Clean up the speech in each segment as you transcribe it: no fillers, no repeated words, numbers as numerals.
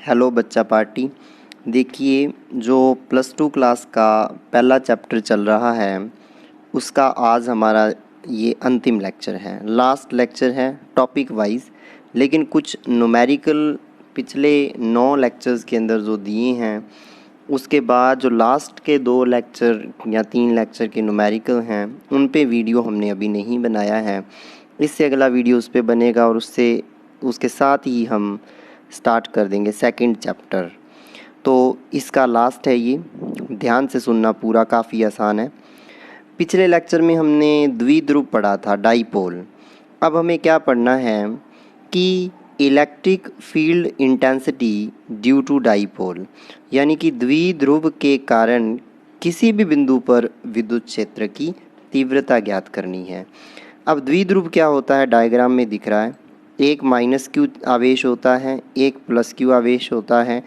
Hello बच्चा party. देखिए, जो +2 क्लास का पहला चैप्टर चल रहा है उसका आज हमारा ये अंतिम लेक्चर है, लास्ट लेक्चर है टॉपिक वाइज। लेकिन कुछ न्यूमेरिकल पिछले 9 लेक्चर्स के अंदर जो दिए हैं उसके बाद जो लास्ट के 2 लेक्चर या 3 लेक्चर के न्यूमेरिकल हैं उन पे वीडियो हमने अभी नहीं बनाया है। इससे अगला वीडियो उस पे बनेगा और उसके साथ ही हम स्टार्ट कर देंगे सेकंड चैप्टर। तो इसका लास्ट है ये, ध्यान से सुनना, पूरा काफ़ी आसान है। पिछले लेक्चर में हमने द्विध्रुव पढ़ा था, डाइपोल। अब हमें क्या पढ़ना है कि electric field intensity due to dipole, यानी कि द्विध्रुव के कारण किसी भी बिंदु पर विद्युत क्षेत्र की तीव्रता ज्ञात करनी है। अब द्विध्रुव क्या होता है, डायग्राम में दिख रहा है। एक -q आवेश होता है, एक +q आवेश होता है।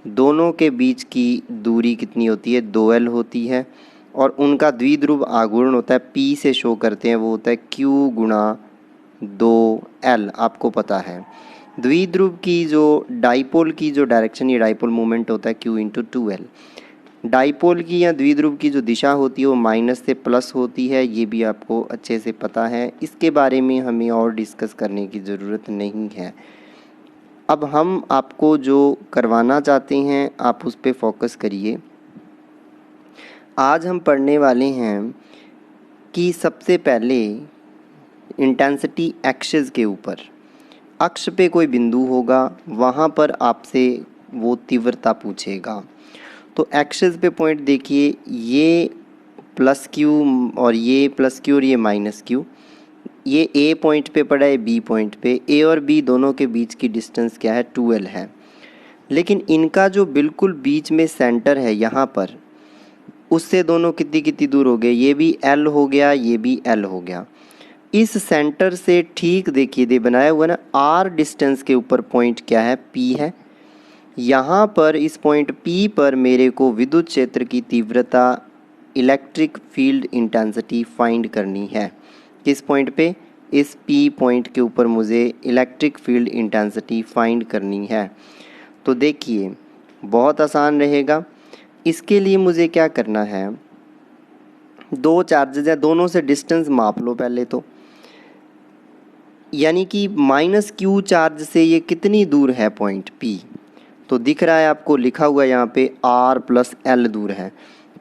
दोनों के बीच की दूरी कितनी होती है, 2l होती है। और उनका द्विध्रुव आघूर्ण होता है, p से शो करते हैं, वो होता है q गुणा 2l, आपको पता है। द्विध्रुव की जो डाइपोल की जो डायरेक्शन, ये डाइपोल मोमेंट होता है q इंटू 2l। डाइपोल की या द्विध्रुव की जो दिशा होती है वो माइनस से प्लस होती है, ये भी आपको अच्छे से पता है। इसके बारे में हमें और डिस्कस करने की ज़रूरत नहीं है। अब हम आपको जो करवाना चाहते हैं आप उस पर फोकस करिए। आज हम पढ़ने वाले हैं कि सबसे पहले इंटेंसिटी एक्सिस के ऊपर, अक्ष पे कोई बिंदु होगा, वहाँ पर आपसे वो तीव्रता पूछेगा। तो एक्सिस पे पॉइंट देखिए, ये +q और ये +q और ये -q, ये A पॉइंट पे पड़ा है, B पॉइंट पे। A और B दोनों के बीच की डिस्टेंस क्या है, 2l है। लेकिन इनका जो बिल्कुल बीच में सेंटर है यहाँ पर, उससे दोनों कितनी कितनी दूर हो गए, ये भी L हो गया, ये भी L हो गया। इस सेंटर से ठीक देखिए, दे बनाया हुआ ना, R डिस्टेंस के ऊपर पॉइंट क्या है, P है। यहाँ पर इस पॉइंट P पर मेरे को विद्युत क्षेत्र की तीव्रता, इलेक्ट्रिक फील्ड इंटेंसिटी फाइंड करनी है। किस पॉइंट पे, इस P पॉइंट के ऊपर मुझे इलेक्ट्रिक फील्ड इंटेंसिटी फाइंड करनी है। तो देखिए बहुत आसान रहेगा। इसके लिए मुझे क्या करना है, 2 चार्जेज है, दोनों से डिस्टेंस माप लो पहले तो। यानी कि -q चार्ज से ये कितनी दूर है पॉइंट P, तो दिख रहा है आपको, लिखा हुआ है यहाँ पे r + l दूर है।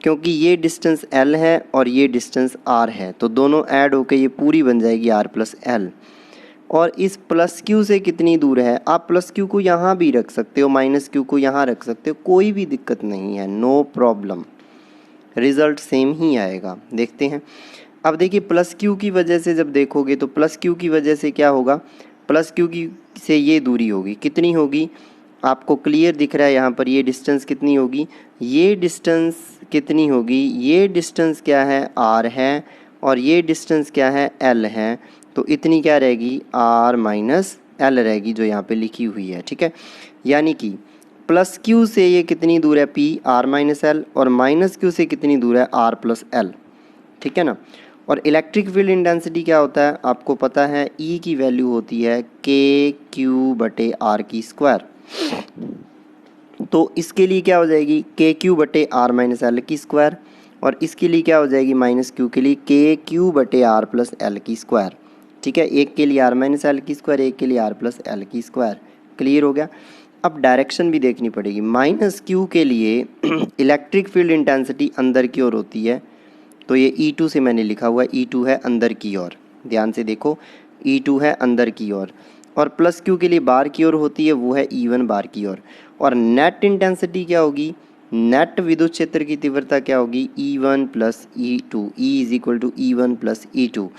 क्योंकि ये डिस्टेंस l है और ये डिस्टेंस r है, तो दोनों ऐड होकर ये पूरी बन जाएगी r + l। और इस +q से कितनी दूर है, आप +q को यहाँ भी रख सकते हो, -q को यहाँ रख सकते हो, कोई भी दिक्कत नहीं है, नो प्रॉब्लम, रिज़ल्ट सेम ही आएगा। देखते हैं। अब देखिए +q की वजह से जब देखोगे तो +q की वजह से क्या होगा, +q की से ये दूरी होगी, कितनी होगी आपको क्लियर दिख रहा है यहाँ पर। ये डिस्टेंस कितनी होगी, ये डिस्टेंस कितनी होगी, ये डिस्टेंस क्या है, r है, और ये डिस्टेंस क्या है, l है। तो इतनी क्या रहेगी, r - l रहेगी, जो यहाँ पे लिखी हुई है। ठीक है, यानी कि +q से ये कितनी दूर है, p r - l, और -q से कितनी दूर है, r + l। ठीक है ना। और इलेक्ट्रिक फील्ड इंटेंसिटी क्या होता है, आपको पता है, E की वैल्यू होती है kq/r²। तो इसके लिए क्या हो जाएगी, kq/r - l², और इसके लिए क्या हो जाएगी, -q के लिए kq/r + l²। ठीक है, एक के लिए r - l², एक के लिए r + l²। क्लियर हो गया। अब डायरेक्शन भी देखनी पड़ेगी। -q के लिए इलेक्ट्रिक फील्ड इंटेंसिटी अंदर की ओर होती है, तो ये E2 से मैंने लिखा हुआ है, E2 है अंदर की ओर, ध्यान से देखो, E2 है अंदर की ओर। और +q के लिए बाहर की ओर होती है, वो है E1 बाहर की ओर। और नेट इंटेंसिटी क्या होगी, नेट विद्युत क्षेत्र की तीव्रता क्या होगी, E1 + E2, E = E1 + E2।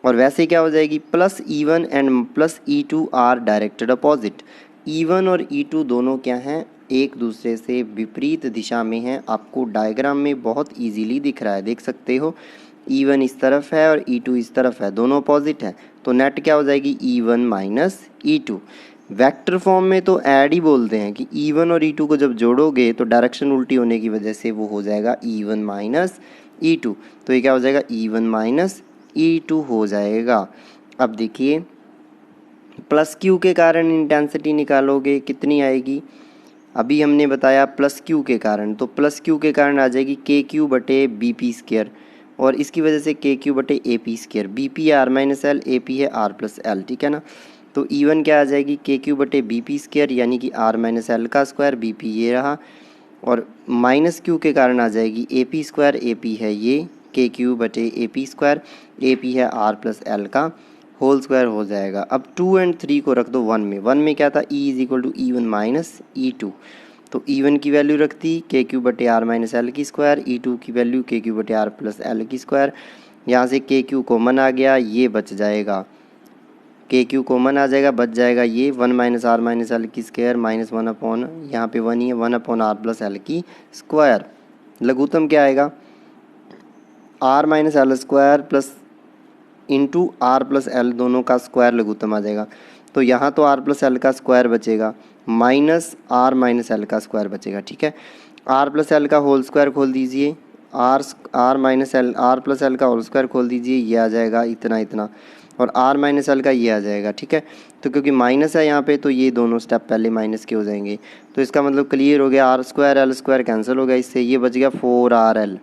और वैसे क्या हो जाएगी, +E1 and +E2 are directed opposite. E1 और E2 दोनों क्या हैं, एक दूसरे से विपरीत दिशा में हैं। आपको डायग्राम में बहुत इजीली दिख रहा है, देख सकते हो। E1 इस तरफ है और E2 इस तरफ है, दोनों अपोजिट है। तो नेट क्या हो जाएगी, E1 - E2। वेक्टर फॉर्म में तो ऐड ही बोलते हैं कि E1 और E2 को जब जोड़ोगे तो डायरेक्शन उल्टी होने की वजह से वो हो जाएगा E1 - E2। तो ये क्या हो जाएगा, E1 - E2 हो जाएगा। अब देखिए +q के कारण इंटेंसिटी निकालोगे, कितनी आएगी, अभी हमने बताया प्लस क्यू के कारण, तो प्लस क्यू के कारण आ जाएगी के क्यू बटे बी पी स्क्वायर, और इसकी वजह से के क्यू बटे A P square. B P है R minus L, A P है आर प्लस एल, ठीक है ना। तो E1 क्या आ जाएगी के क्यू बटे बी पी स्क्वायर यानी कि आर माइनस एल का स्क्वायर, बी पी ये रहा, और माइनस क्यू के कारण आ जाएगी ए पी स्क्वायर, ए पी है ये के क्यू बटे A P square, A P है आर प्लस एल का होल स्क्वायर हो जाएगा। अब 2 और 3 को रख दो 1 में। 1 में क्या था, E is equal to E1 minus E2, तो E1 की वैल्यू रख दी के क्यू बटे आर माइनस एल की स्क्वायर, E2 की वैल्यू के क्यू बटे आर प्लस एल की स्क्वायर। यहाँ से के क्यू कॉमन आ गया, ये बच जाएगा, के क्यू कॉमन आ जाएगा, बच जाएगा ये 1 माइनस आर माइनस एल की स्क्वायर माइनस 1 अपॉन, यहाँ पे 1 ही है, 1 अपॉन आर प्लस एल की स्क्वायर। लघुत्तम क्या आएगा, R minus L square plus into R plus L, दोनों का स्क्वायर लघुत्तम आ जाएगा। तो यहाँ तो आर प्लस एल का स्क्वायर बचेगा माइनस आर माइनस एल का स्क्वायर बचेगा, ठीक है। आर प्लस एल का होल स्क्वायर खोल दीजिए, are minus L, R plus L का होल स्क्वायर खोल दीजिए, ये आ जाएगा इतना इतना, और आर माइनस एल का ये आ जाएगा, ठीक है। तो क्योंकि माइनस है यहाँ पे, तो ये दोनों स्टेप पहले माइनस के हो जाएंगे, तो इसका मतलब क्लियर हो गया, R square L square cancel हो गया, इससे ये बच गया 4RL,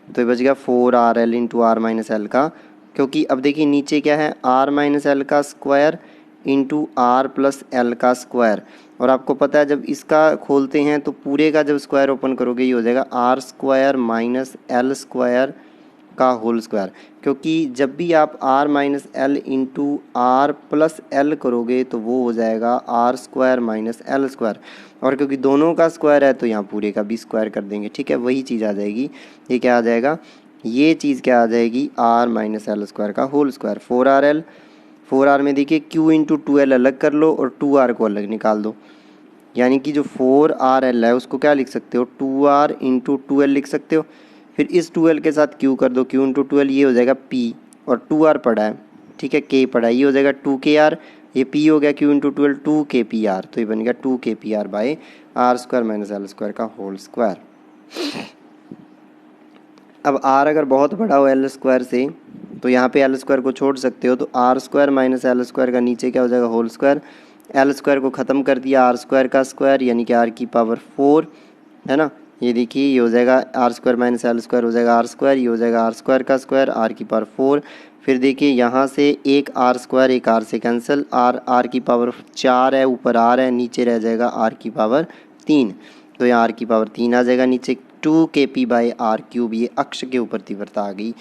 तो ये बच गया 4RL into are minus L का, क्योंकि अब देखिए नीचे क्या है, आर माइनस एल का square into R plus L का स्क्वायर, और आपको पता है जब इसका खोलते हैं तो पूरे का जब स्क्वायर ओपन करोगे ये हो जाएगा R square minus L square का होल स्क्वायर, क्योंकि जब भी आप R minus L into R plus L करोगे तो वो हो जाएगा R square minus L square, और क्योंकि दोनों का स्क्वायर है तो यहाँ पूरे का भी स्क्वायर कर देंगे, ठीक है। वही चीज़ आ जाएगी, ये क्या आ जाएगा, ये चीज़ क्या आ जाएगी, आर माइनस एल स्क्वायर का होल स्क्वायर। 4RL, 4R में देखिए Q इंटू 2L अलग कर लो और 2R को अलग निकाल दो, यानी कि जो 4RL है उसको क्या लिख सकते हो, 2R इंटू 2L लिख सकते हो। फिर इस 2L के साथ Q कर दो, Q इंटू 2L, ये हो जाएगा P, और 2R पड़ा है, ठीक है, K पड़ा है, ये हो जाएगा 2KR, ये P हो गया Q इंटू 2L 2KPR, तो ये बन गया 2KPR by R square minus L square का होल स्क्वायर। अब R अगर बहुत बड़ा हो एल स्क्वायर से, तो यहाँ पे एल स्क्वायर को छोड़ सकते हो, तो R square minus L square का नीचे क्या हो जाएगा, होल स्क्वायर। एल स्क्वायर को ख़त्म कर दिया, आर स्क्वायर का स्क्वायर यानी कि आर की पावर 4, है ना। ये देखिए ये हो जाएगा R square minus L square हो जाएगा आर स्क्वायर, ये हो जाएगा आर स्क्वायर का स्क्वायर, आर की पावर 4। फिर देखिए यहाँ से एक आर स्क्वायर एक आर से कैंसिल, आर की पावर 4 है, ऊपर आर है, नीचे रह जाएगा आर की पावर 3, तो यहाँ आर की पावर 3 आ जाएगा नीचे। 2kp बाई आर क्यूब, ये अक्ष के ऊपर तीव्रता आ गई,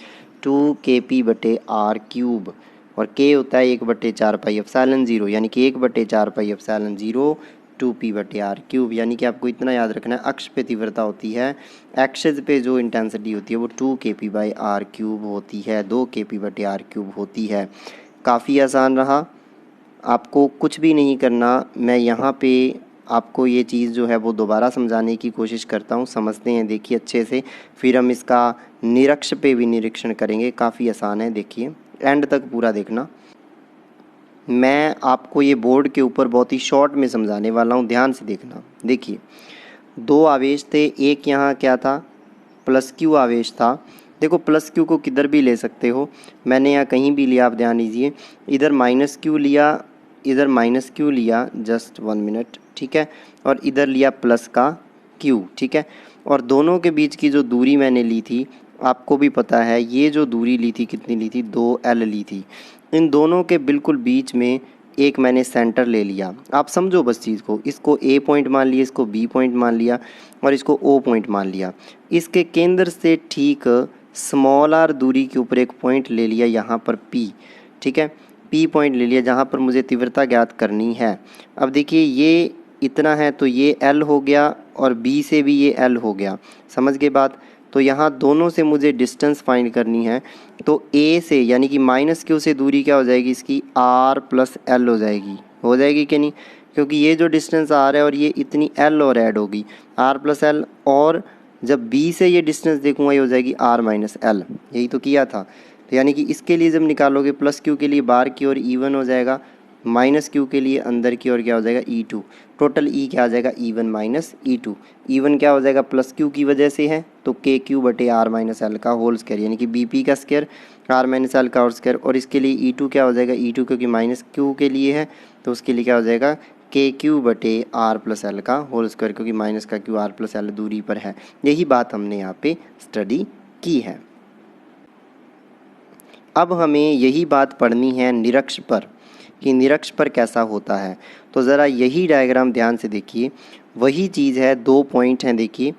2kp बटे आर क्यूब, और k होता है 1/4 पाई एप्सिलॉन 0, यानी कि 1/4 पाई एप्सिलॉन 0 2p बटे आर क्यूब, यानी कि आपको इतना याद रखना है, अक्ष पे तीव्रता होती है, एक्सेस पे जो इंटेंसिटी होती है वो 2kp बाई आर क्यूब होती है, 2kp बटे आर क्यूब होती है। काफ़ी आसान रहा, आपको कुछ भी नहीं करना, मैं यहाँ पे आपको ये चीज़ जो है वो दोबारा समझाने की कोशिश करता हूँ, समझते हैं देखिए अच्छे से, फिर हम इसका निरक्ष पे भी निरीक्षण करेंगे। काफ़ी आसान है, देखिए एंड तक पूरा देखना। मैं आपको ये बोर्ड के ऊपर बहुत ही शॉर्ट में समझाने वाला हूँ, ध्यान से देखना। देखिए 2 आवेश थे, एक यहाँ क्या था, प्लस क्यू आवेश था। देखो प्लस क्यू को किधर भी ले सकते हो, मैंने यहाँ कहीं भी लिया, आप ध्यान दीजिए, इधर माइनस क्यू लिया, इधर माइनस क्यू लिया, जस्ट 1 मिनट, ठीक है, और इधर लिया प्लस का क्यू, ठीक है। और दोनों के बीच की जो दूरी मैंने ली थी, आपको भी पता है, ये जो दूरी ली थी कितनी ली थी, 2L ली थी। इन दोनों के बिल्कुल बीच में एक मैंने सेंटर ले लिया, आप समझो बस चीज़ को, इसको A पॉइंट मान लिया, इसको B पॉइंट मान लिया, और इसको O पॉइंट मान लिया। इसके केंद्र से ठीक स्मॉल r दूरी के ऊपर एक पॉइंट ले लिया, यहाँ पर P, ठीक है, P पॉइंट ले लिया, जहाँ पर मुझे तीव्रता ज्ञात करनी है। अब देखिए ये इतना है तो ये L हो गया, और B से भी ये L हो गया, समझ गए बात। तो यहाँ दोनों से मुझे डिस्टेंस फाइंड करनी है, तो A से यानी कि माइनस क्यू से दूरी क्या हो जाएगी इसकी, R प्लस L हो जाएगी कि नहीं, क्योंकि ये जो डिस्टेंस R है और ये इतनी L और ऐड होगी, R प्लस L, और जब B से ये डिस्टेंस देखूंगा ये हो जाएगी R माइनस L, यही तो किया था। तो यानी कि इसके लिए जब निकालोगे प्लस क्यू के लिए बाहर की ओर E1 हो जाएगा, माइनस क्यू के लिए अंदर की ओर क्या हो जाएगा E2, टोटल E क्या आ जाएगा E1 माइनस E2। E1 क्या हो जाएगा, प्लस क्यू की वजह से है तो के क्यू बटे आर माइनस एल का होल स्क्वायर, यानी कि BP का स्क्वायर आर माइनस एल का होल स्क्वायर, और इसके लिए E2 क्या हो जाएगा, E2 क्योंकि माइनस क्यू के लिए है तो उसके लिए क्या हो जाएगा के क्यू बटे आर प्लस एल का होल स्क्वायर, क्योंकि माइनस का क्यू आर प्लस एल दूरी पर है। यही बात हमने यहाँ पे स्टडी की है। अब हमें यही बात पढ़नी है निरक्ष पर, कि निरक्ष पर कैसा होता है। तो ज़रा यही डायग्राम ध्यान से देखिए, वही चीज़ है, 2 पॉइंट हैं। देखिए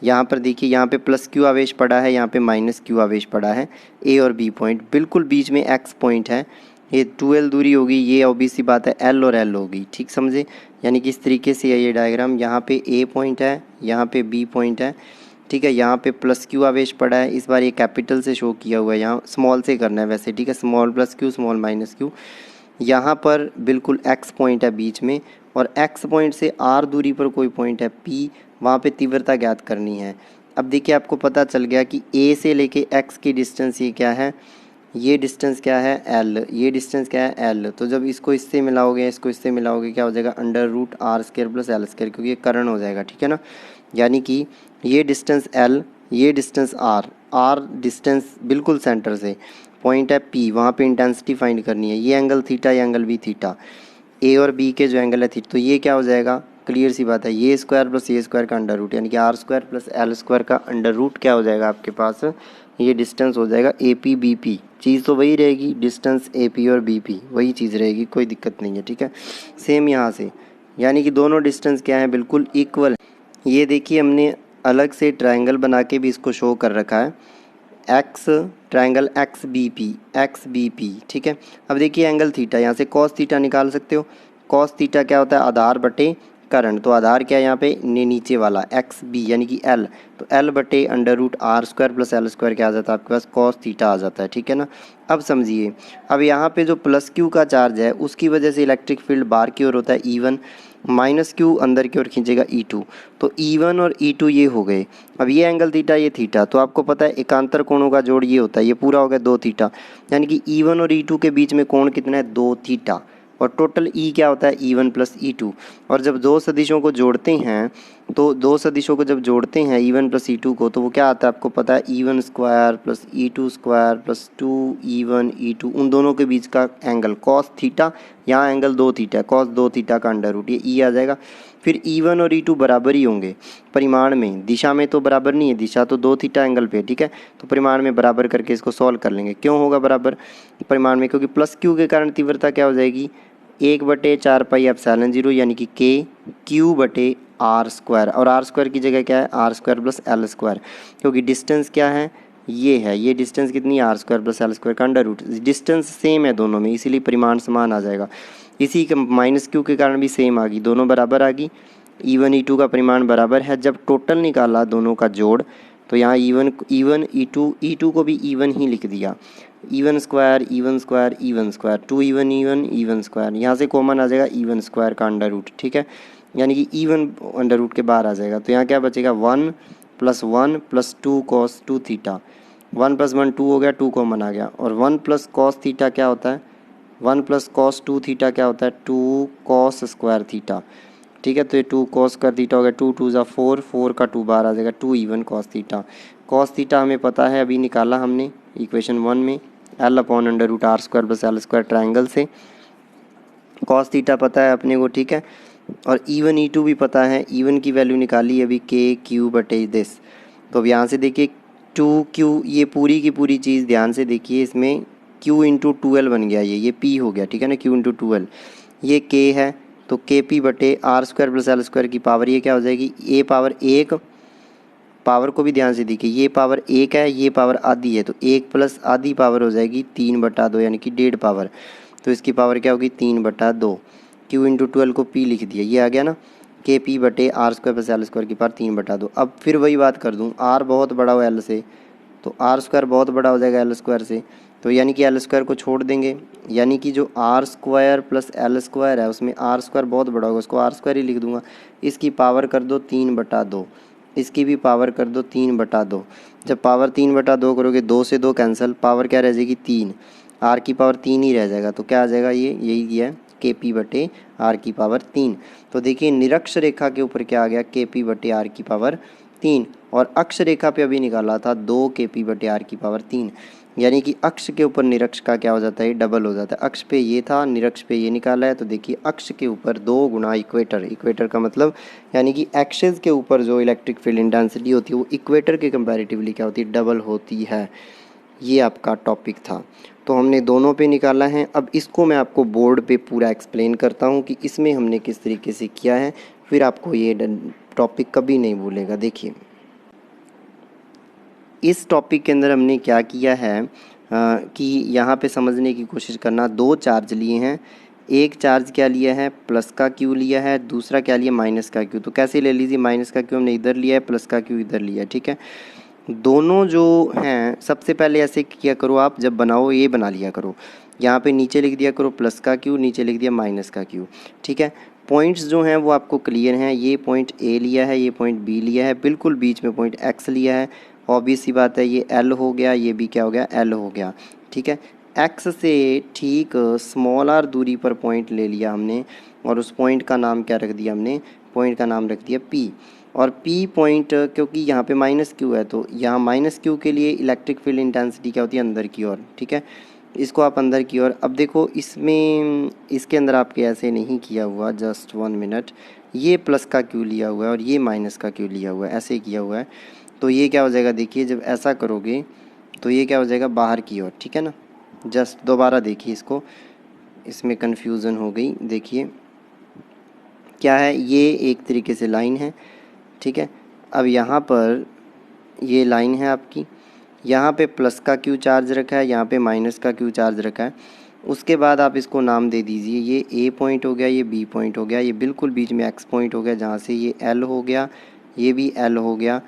यहाँ पर, देखिए यहाँ पे प्लस क्यू आवेश पड़ा है, यहाँ पे माइनस क्यू आवेश पड़ा है, ए और बी पॉइंट, बिल्कुल बीच में एक्स पॉइंट है। ये 2l दूरी होगी, ये ऑब्वियस सी बात है एल और एल होगी, ठीक समझे। यानी कि इस तरीके से है ये डायग्राम। यहाँ पे ए पॉइंट है, यहाँ पे बी पॉइंट है, ठीक है। यहाँ पे प्लस क्यू आवेश पड़ा है, इस बार ये कैपिटल से शो किया हुआ है, यहाँ स्मॉल से करना है वैसे, ठीक है। Small plus Q, small minus Q. यहाँ पर बिल्कुल एक्स पॉइंट है बीच में, और एक्स पॉइंट से आर दूरी पर कोई पॉइंट है पी, वहाँ पे तीव्रता ज्ञात करनी है। अब देखिए आपको पता चल गया कि ए से लेके एक्स की डिस्टेंस ये क्या है, ये डिस्टेंस क्या है एल, ये डिस्टेंस क्या है एल। तो जब इसको इससे मिलाओगे, इसको इससे मिलाओगे, क्या हो जाएगा under root R square plus L square, क्योंकि ये कर्ण हो जाएगा, ठीक है ना। यानी कि ये डिस्टेंस एल, ये डिस्टेंस आर, आर डिस्टेंस बिल्कुल सेंटर से, पॉइंट है पी, वहाँ पे इंटेंसिटी फाइंड करनी है। ये एंगल थीटा, ये एंगल भी थीटा, ए और बी के जो एंगल है थीटा, तो ये क्या हो जाएगा, क्लियर सी बात है, ये स्क्वायर प्लस ये स्क्वायर का अंडर रूट, यानी कि R square plus L square का अंडर रूट क्या हो जाएगा आपके पास, ये डिस्टेंस हो जाएगा ए पी बी पी। चीज़ तो वही रहेगी, डिस्टेंस ए पी और बी पी वही चीज़ रहेगी, कोई दिक्कत नहीं है, ठीक है। सेम यहाँ से, यानी कि दोनों डिस्टेंस क्या है, बिल्कुल इक्वल। ये देखिए हमने अलग से ट्रायंगल बना के भी इसको शो कर रखा है, X triangle X B P, ठीक है। अब देखिए एंगल थीटा, यहाँ से कॉस थीटा निकाल सकते हो। कॉस थीटा क्या होता है, आधार बटे कर्ण, तो आधार क्या है यहाँ पे नीचे वाला एक्स बी यानी कि एल, तो एल बटे under root R square plus L square क्या आ जाता है आपके पास, कॉस थीटा आ जाता है, ठीक है ना। अब समझिए, अब यहाँ पे जो प्लस क्यू का चार्ज है उसकी वजह से इलेक्ट्रिक फील्ड बाहर की ओर होता है E1, माइनस क्यू अंदर की ओर खींचेगा E2, तो E1 और E2 ये हो गए। अब ये एंगल थीटा, ये थीटा, तो आपको पता है एकांतर कोणों का जोड़ ये होता है, ये पूरा हो गया 2 थीटा, यानी कि E1 और E2 के बीच में कोण कितना है, 2 थीटा, और टोटल E क्या होता है, E1 प्लस E2। और जब दो सदिशों को जोड़ते हैं, तो दो सदिशों को जब जोड़ते हैं E1 प्लस E2 को, तो वो क्या आता है आपको पता है, E1 square plus E2 square plus 2E1 E2, उन दोनों के बीच का एंगल कॉस थीटा, यहाँ एंगल 2 थीटा है, कॉस 2 थीटा का अंडर रूट, ये E आ जाएगा। फिर E1 और E2 बराबर ही होंगे परिमाण में, दिशा में तो बराबर नहीं है, दिशा तो 2 थीटा एंगल पे, ठीक है। तो परिमाण में बराबर करके इसको सॉल्व कर लेंगे। क्यों होगा बराबर परिमाण में, क्योंकि प्लस क्यू के कारण तीव्रता क्या हो जाएगी, 1/4 पाई एप्सिलॉन 0, यानी कि के क्यू बटे आर स्क्वायर, और आर स्क्वायर की जगह क्या है, R square plus L square, क्योंकि डिस्टेंस क्या है, ये है, ये डिस्टेंस कितनी है, R square plus L square का अंडर रूट, डिस्टेंस सेम है दोनों में, इसीलिए परिमाण समान आ जाएगा। इसी के माइनस क्यू के कारण भी सेम आ गई, दोनों बराबर आ गई। E1 E2 का परिमाण बराबर है, जब टोटल निकाला दोनों का जोड़, तो यहाँ E1 E2 को भी E1 ही लिख दिया, E1 स्क्वायर 2 E1 स्क्वायर, यहाँ से कॉमन आ जाएगा E1 स्क्वायर का अंडर रूट, ठीक है, यानी कि E1 अंडर रूट के बाहर आ जाएगा। तो यहाँ क्या बचेगा, 1 + 2 cos 2 थीटा, 1 + 1 2 हो गया, 2 कॉमन आ गया, और 1 + cos थीटा क्या होता है, 1 + cos 2 थीटा क्या होता है, 2 cos स्क्वायर थीटा, ठीक है। तो ये 2 cos स्क्वायर थीटा हो गया, 2 2 = 4, 4 का 2 बाहर आ जाएगा, 2E1 cos theta. cos theta हमें पता है, अभी निकाला हमने इक्वेशन 1 में, L/√R square plus L square triangle से। cos थीटा पता है अपने को, ठीक है, और E1 E2 भी पता है, E1 की वैल्यू निकाली अभी KQ बटे दिस। तो अब यहाँ से देखिए 2Q, ये पूरी की पूरी चीज़ ध्यान से देखिए, इसमें Q × 2L बन गया, ये P हो गया, ठीक है ना, Q × 2L, ये K है, तो KP बटे R square plus L square की पावर ये क्या हो जाएगी, A पावर 1, पावर को भी ध्यान से देखिए, ये पावर 1 है, ये पावर आधी है, तो 1 प्लस आधी पावर हो जाएगी 3/2, यानी कि 1.5 पावर, तो इसकी पावर क्या होगी 3/2। Q × 12 को P लिख दिया, ये आ गया ना, KP बटे R square plus L square की पावर 3/2। अब फिर वही बात कर दूँ, R बहुत बड़ा हो L से, तो आर स्क्वायर बहुत बड़ा हो जाएगा एल स्क्वायर से, तो यानी कि एल स्क्वायर को छोड़ देंगे, यानी कि जो R square plus L square है उसमें आर स्क्वायर बहुत बड़ा होगा, उसको आर स्क्वायर ही लिख दूंगा। इसकी पावर कर दो 3/2, इसकी भी पावर कर दो 3/2। जब पावर 3/2 करोगे, 2 से 2 कैंसिल, पावर क्या रह जाएगी 3, आर की पावर 3 ही रह जाएगा, तो क्या आ जाएगा, ये यही है KP बटे आर की पावर 3। तो देखिए निरक्ष रेखा के ऊपर क्या आ गया, KP बटे आर की पावर 3, और अक्ष रेखा पे अभी निकाला था 2 KP बटे आर की पावर 3। यानी कि अक्ष के ऊपर निरक्ष का क्या हो जाता है, डबल हो जाता है। अक्ष पे ये था, निरक्ष पे ये निकाला है, तो देखिए अक्ष के ऊपर 2 गुना इक्वेटर। इक्वेटर का मतलब यानी कि एक्सेस के ऊपर जो इलेक्ट्रिक फील्ड इंटेंसिटी होती है वो इक्वेटर के कंपैरेटिवली क्या होती है, डबल होती है। ये आपका टॉपिक था, तो हमने दोनों पे निकाला है। अब इसको मैं आपको बोर्ड पे पूरा एक्सप्लेन करता हूँ कि इसमें हमने किस तरीके से किया है, फिर आपको ये टॉपिक कभी नहीं भूलेगा। देखिए इस टॉपिक के अंदर हमने क्या किया है कि यहाँ पे समझने की कोशिश करना। 2 चार्ज लिए हैं, एक चार्ज क्या लिया है, प्लस का क्यू लिया है, दूसरा क्या लिया, माइनस का क्यू। तो कैसे ले लीजिए, माइनस का क्यू हमने इधर लिया है, प्लस का क्यू इधर लिया है, ठीक है। दोनों जो हैं, सबसे पहले ऐसे किया करो आप, जब बनाओ ये बना लिया करो, यहाँ पे नीचे लिख दिया करो प्लस का क्यू, नीचे लिख दिया माइनस का क्यू, ठीक है। पॉइंट्स जो हैं वो आपको क्लियर हैं, ये पॉइंट ए लिया है, ये पॉइंट बी लिया है, बिल्कुल बीच में पॉइंट एक्स लिया है। ऑब्वियस सी बात है, ये एल हो गया, ये भी क्या हो गया, एल हो गया, ठीक है। एक्स से ठीक स्मॉल आर दूरी पर पॉइंट ले लिया हमने, और उस पॉइंट का नाम क्या रख दिया हमने, पॉइंट का नाम रख दिया पी। और पी पॉइंट, क्योंकि यहाँ पे माइनस क्यू है तो यहाँ माइनस क्यू के लिए इलेक्ट्रिक फील्ड इंटेंसिटी क्या होती है, अंदर की ओर, ठीक है। इसको आप अंदर की ओर, अब देखो इसमें इसके अंदर आपके ऐसे नहीं किया हुआ, जस्ट 1 मिनट, ये प्लस का क्यू लिया हुआ है और ये माइनस का क्यू लिया हुआ है, ऐसे किया हुआ है। तो ये क्या हो जाएगा, देखिए जब ऐसा करोगे तो ये क्या हो जाएगा, बाहर की ओर, ठीक है ना। जस्ट दोबारा देखिए इसको, इसमें कन्फ्यूज़न हो गई। देखिए क्या है, ये एक तरीके से लाइन है, ठीक है। अब यहाँ पर ये लाइन है आपकी, यहाँ पे प्लस का क्यू चार्ज रखा है, यहाँ पे माइनस का क्यू चार्ज रखा है। उसके बाद आप इसको नाम दे दीजिए, ये ए पॉइंट हो गया, ये बी पॉइंट हो गया, ये बिल्कुल बीच में एक्स पॉइंट हो गया, जहाँ से ये एल हो गया, ये भी एल हो गया।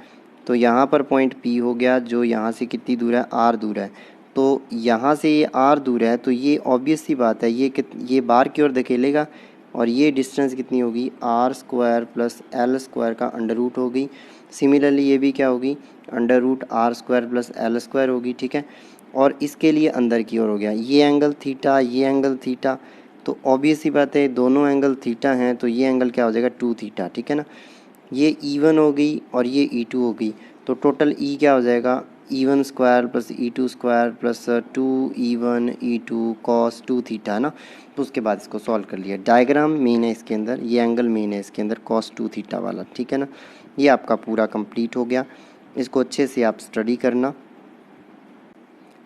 तो यहाँ पर पॉइंट पी हो गया, जो यहाँ से कितनी दूर है, आर दूर है। तो यहाँ से ये आर दूर है, तो ये ऑब्वियस सी बात है, ये बार की ओर धकेलेगा, और ये डिस्टेंस कितनी होगी, R square plus L square का अंडर रूट होगी। सिमिलरली ये भी क्या होगी, under root R square plus L square होगी, ठीक है। और इसके लिए अंदर की ओर हो गया, ये एंगल थीटा, ये एंगल थीटा, तो ऑब्वियस सी बात है दोनों एंगल थीटा हैं, तो ये एंगल क्या हो जाएगा, 2 थीटा, ठीक है ना। ये E1 हो गई और ये E2 हो गई, तो टोटल E क्या हो जाएगा, E1 square plus E2 square plus 2E1 E2 cos 2 theta, है ना। तो उसके बाद इसको सॉल्व कर लिया, डायग्राम मेन है इसके अंदर, ये एंगल मेन है इसके अंदर, कॉस 2 थीटा वाला, ठीक है ना। ये आपका पूरा कंप्लीट हो गया, इसको अच्छे से आप स्टडी करना।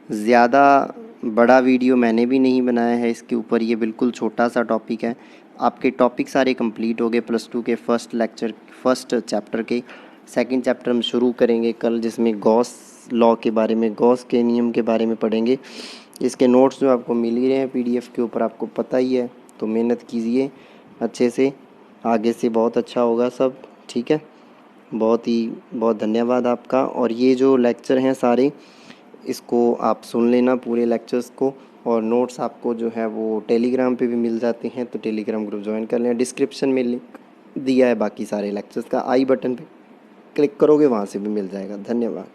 ज़्यादा बड़ा वीडियो मैंने भी नहीं बनाया है इसके ऊपर, ये बिल्कुल छोटा सा टॉपिक है। आपके टॉपिक सारे कंप्लीट हो गए +2 के फर्स्ट चैप्टर के। सेकंड चैप्टर हम शुरू करेंगे कल, जिसमें गॉस लॉ के बारे में, गॉस के नियम के बारे में पढ़ेंगे। इसके नोट्स जो आपको मिल ही रहे हैं PDF के ऊपर, आपको पता ही है, तो मेहनत कीजिए अच्छे से, आगे से बहुत अच्छा होगा सब, ठीक है। बहुत धन्यवाद आपका। और ये जो लेक्चर हैं सारे, इसको आप सुन लेना पूरे लेक्चर्स को, और नोट्स आपको जो है वो टेलीग्राम पे भी मिल जाते हैं, तो टेलीग्राम ग्रुप ज्वाइन कर लेना। डिस्क्रिप्शन में लिंक दिया है बाकी सारे लेक्चर्स का, आई बटन पे क्लिक करोगे वहाँ से भी मिल जाएगा। धन्यवाद।